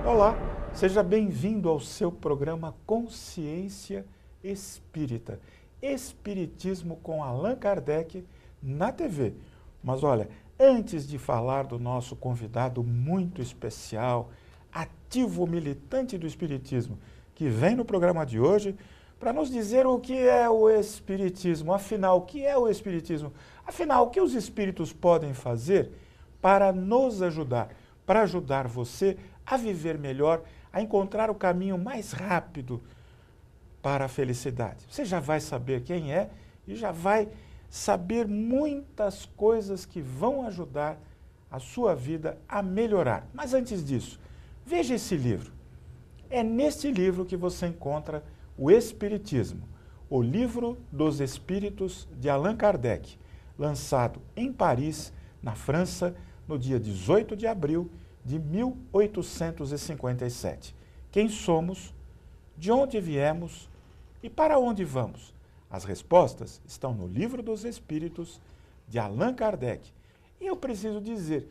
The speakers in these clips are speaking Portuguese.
Olá, seja bem-vindo ao seu programa Consciência Espírita. Espiritismo com Allan Kardec na TV. Mas olha, antes de falar do nosso convidado muito especial, ativo militante do Espiritismo, que vem no programa de hoje para nos dizer o que é o Espiritismo. Afinal, o que é o Espiritismo? Afinal, o que os Espíritos podem fazer para nos ajudar, para ajudar você a viver melhor, a encontrar o caminho mais rápido para a felicidade. Você já vai saber quem é e já vai saber muitas coisas que vão ajudar a sua vida a melhorar. Mas antes disso, veja esse livro. É neste livro que você encontra o Espiritismo, o Livro dos Espíritos de Allan Kardec, lançado em Paris, na França, no dia 18 de abril de 1857. Quem somos, de onde viemos e para onde vamos? As respostas estão no Livro dos Espíritos de Allan Kardec. E eu preciso dizer,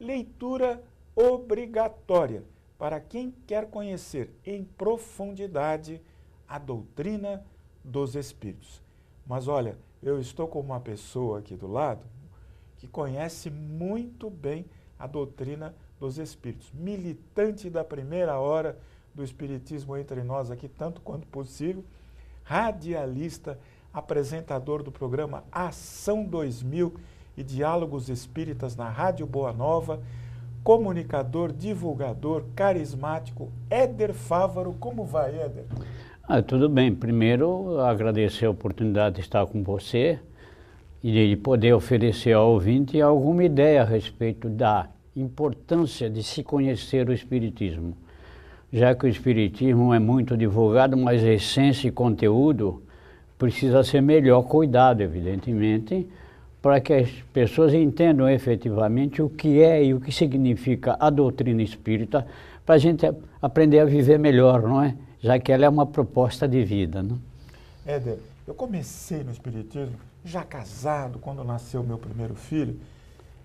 leitura obrigatória para quem quer conhecer em profundidade a doutrina dos Espíritos. Mas olha, eu estou com uma pessoa aqui do lado que conhece muito bem a doutrina dos Espíritos, militante da primeira hora do Espiritismo entre nós aqui, tanto quanto possível, radialista, apresentador do programa Ação 2000 e Diálogos Espíritas na Rádio Boa Nova, comunicador, divulgador, carismático, Éder Fávaro. Como vai, Éder? Tudo bem. Primeiro, agradecer a oportunidade de estar com você e de poder oferecer ao ouvinte alguma ideia a respeito da importância de se conhecer o Espiritismo, já que o Espiritismo é muito divulgado, mas a essência e conteúdo precisa ser melhor cuidado, evidentemente, para que as pessoas entendam efetivamente o que é e o que significa a doutrina espírita, para a gente aprender a viver melhor, não é? Já que ela é uma proposta de vida, não? Éder, eu comecei no Espiritismo já casado, quando nasceu meu primeiro filho,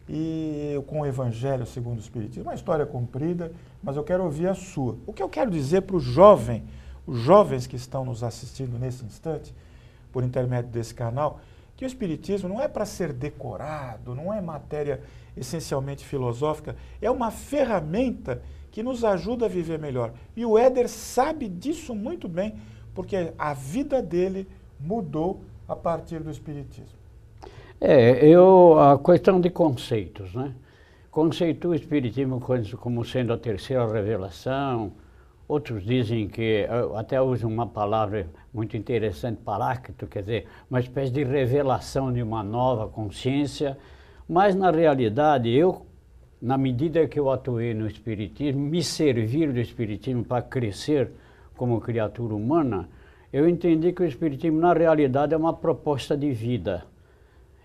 e com o Evangelho segundo o Espiritismo. Uma história comprida, mas eu quero ouvir a sua. O que eu quero dizer para o jovem, os jovens que estão nos assistindo nesse instante, por intermédio desse canal, que o Espiritismo não é para ser decorado, não é matéria essencialmente filosófica, é uma ferramenta que nos ajuda a viver melhor. E o Éder sabe disso muito bem, porque a vida dele mudou a partir do Espiritismo. A questão de conceitos, né? Conceituo o Espiritismo como sendo a terceira revelação. Outros dizem que, até usam uma palavra muito interessante, paráclito, quer dizer, uma espécie de revelação de uma nova consciência. Mas, na realidade, na medida que eu atuei no Espiritismo, me servir do Espiritismo para crescer como criatura humana, eu entendi que o Espiritismo, na realidade, é uma proposta de vida.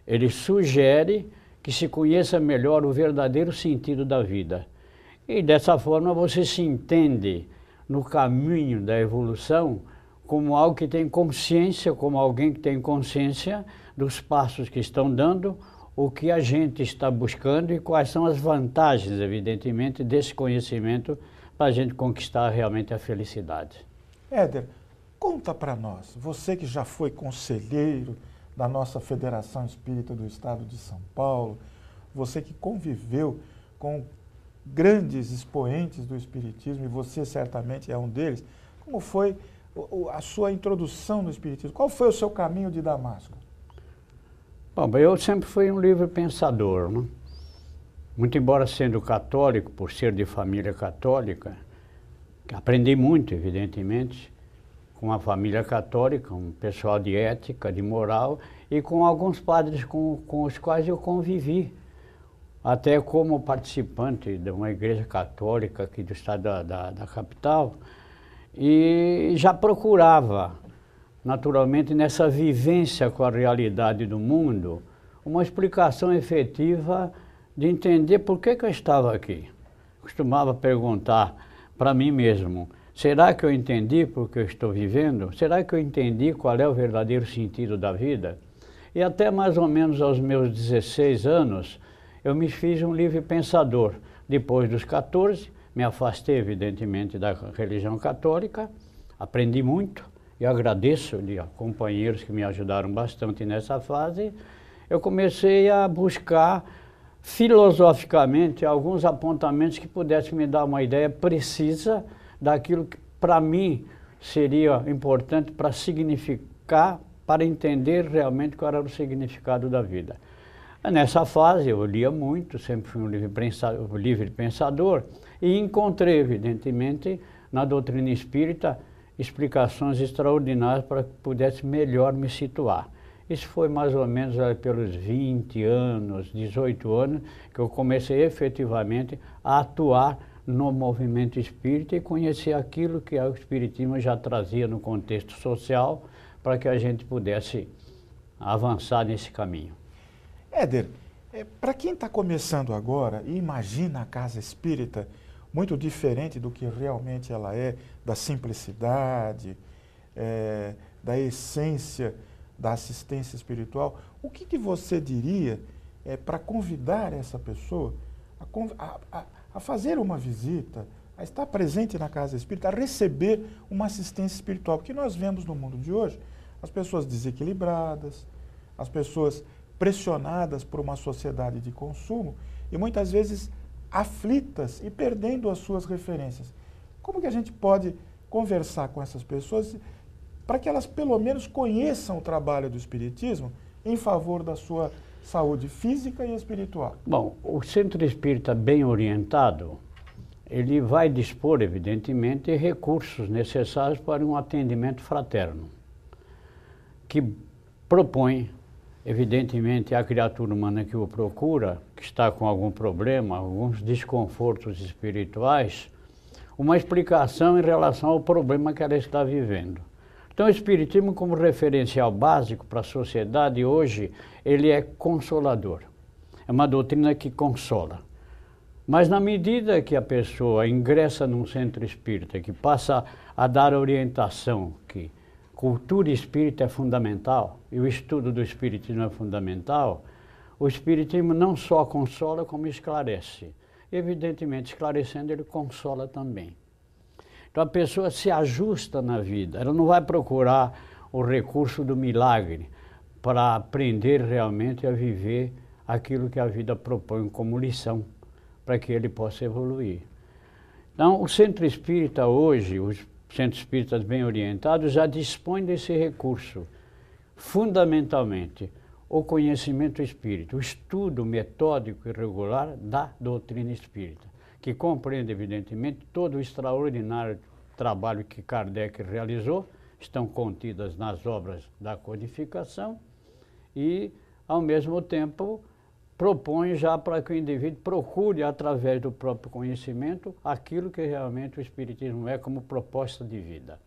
Ele sugere que se conheça melhor o verdadeiro sentido da vida. E dessa forma você se entende no caminho da evolução como algo que tem consciência, como alguém que tem consciência dos passos que estão dando, o que a gente está buscando e quais são as vantagens, evidentemente, desse conhecimento para a gente conquistar realmente a felicidade. Éder, conta para nós, você que já foi conselheiro da nossa Federação Espírita do Estado de São Paulo, você que conviveu com grandes expoentes do Espiritismo, e você certamente é um deles, como foi a sua introdução no Espiritismo? Qual foi o seu caminho de Damasco? Bom, eu sempre fui um livre pensador, né? Muito embora sendo católico, por ser de família católica, aprendi muito, evidentemente, com a família católica, um pessoal de ética, de moral, e com alguns padres com os quais eu convivi, até como participante de uma igreja católica aqui do estado da capital, e já procurava, naturalmente, nessa vivência com a realidade do mundo, uma explicação efetiva de entender por que eu estava aqui. Costumava perguntar para mim mesmo, será que eu entendi por que eu estou vivendo? Será que eu entendi qual é o verdadeiro sentido da vida? E até mais ou menos aos meus 16 anos, eu me fiz um livre pensador. Depois dos 14, me afastei, evidentemente, da religião católica, aprendi muito e agradeço de companheiros que me ajudaram bastante nessa fase. Eu comecei a buscar filosoficamente alguns apontamentos que pudessem me dar uma ideia precisa daquilo que para mim seria importante para significar, para entender realmente qual era o significado da vida. Nessa fase eu lia muito, sempre fui um livre pensador e encontrei, evidentemente, na doutrina espírita, explicações extraordinárias para que pudesse melhor me situar. Isso foi mais ou menos pelos 20 anos, 18 anos, que eu comecei efetivamente a atuar no movimento espírita e conhecer aquilo que o espiritismo já trazia no contexto social para que a gente pudesse avançar nesse caminho. Éder, para quem está começando agora e imagina a casa espírita muito diferente do que realmente ela é, da simplicidade, da essência da assistência espiritual, o que você diria para convidar essa pessoa a fazer uma visita, a estar presente na casa espírita, a receber uma assistência espiritual? Porque nós vemos no mundo de hoje as pessoas desequilibradas, as pessoas pressionadas por uma sociedade de consumo e muitas vezes aflitas e perdendo as suas referências. Como que a gente pode conversar com essas pessoas para que elas pelo menos conheçam o trabalho do Espiritismo em favor da sua saúde física e espiritual? Bom, o centro espírita bem orientado, ele vai dispor, evidentemente, recursos necessários para um atendimento fraterno, que propõe, evidentemente, à criatura humana que o procura, que está com algum problema, alguns desconfortos espirituais, uma explicação em relação ao problema que ela está vivendo. Então, o Espiritismo, como referencial básico para a sociedade hoje, ele é consolador. É uma doutrina que consola. Mas na medida que a pessoa ingressa num centro espírita, que passa a dar orientação, que cultura espírita é fundamental, e o estudo do Espiritismo é fundamental, o Espiritismo não só consola, como esclarece. Evidentemente, esclarecendo, ele consola também. Então a pessoa se ajusta na vida, ela não vai procurar o recurso do milagre para aprender realmente a viver aquilo que a vida propõe como lição, para que ele possa evoluir. Então o centro espírita hoje, os centros espíritas bem orientados, já dispõem desse recurso, fundamentalmente o conhecimento espírita, o estudo metódico e regular da doutrina espírita, que compreende, evidentemente, todo o extraordinário trabalho que Kardec realizou, estão contidas nas obras da codificação e, ao mesmo tempo, propõe já para que o indivíduo procure, através do próprio conhecimento, aquilo que realmente o Espiritismo é como proposta de vida.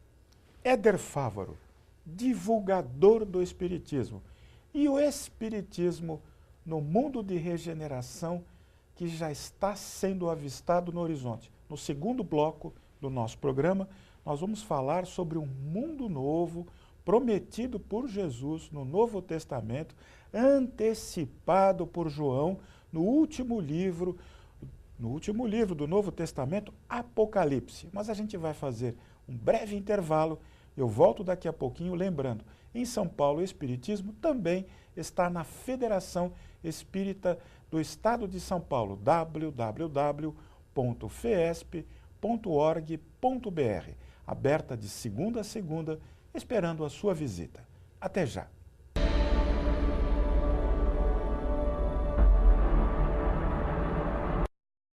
Éder Fávaro, divulgador do Espiritismo. E o Espiritismo no mundo de regeneração que já está sendo avistado no horizonte. No segundo bloco do nosso programa, nós vamos falar sobre um mundo novo prometido por Jesus no Novo Testamento, antecipado por João no último livro do Novo Testamento, Apocalipse. Mas a gente vai fazer um breve intervalo. Eu volto daqui a pouquinho, lembrando, em São Paulo o Espiritismo também está na Federação Espírita do Estado de São Paulo, www.fesp.org.br, aberta de segunda a segunda, esperando a sua visita. Até já!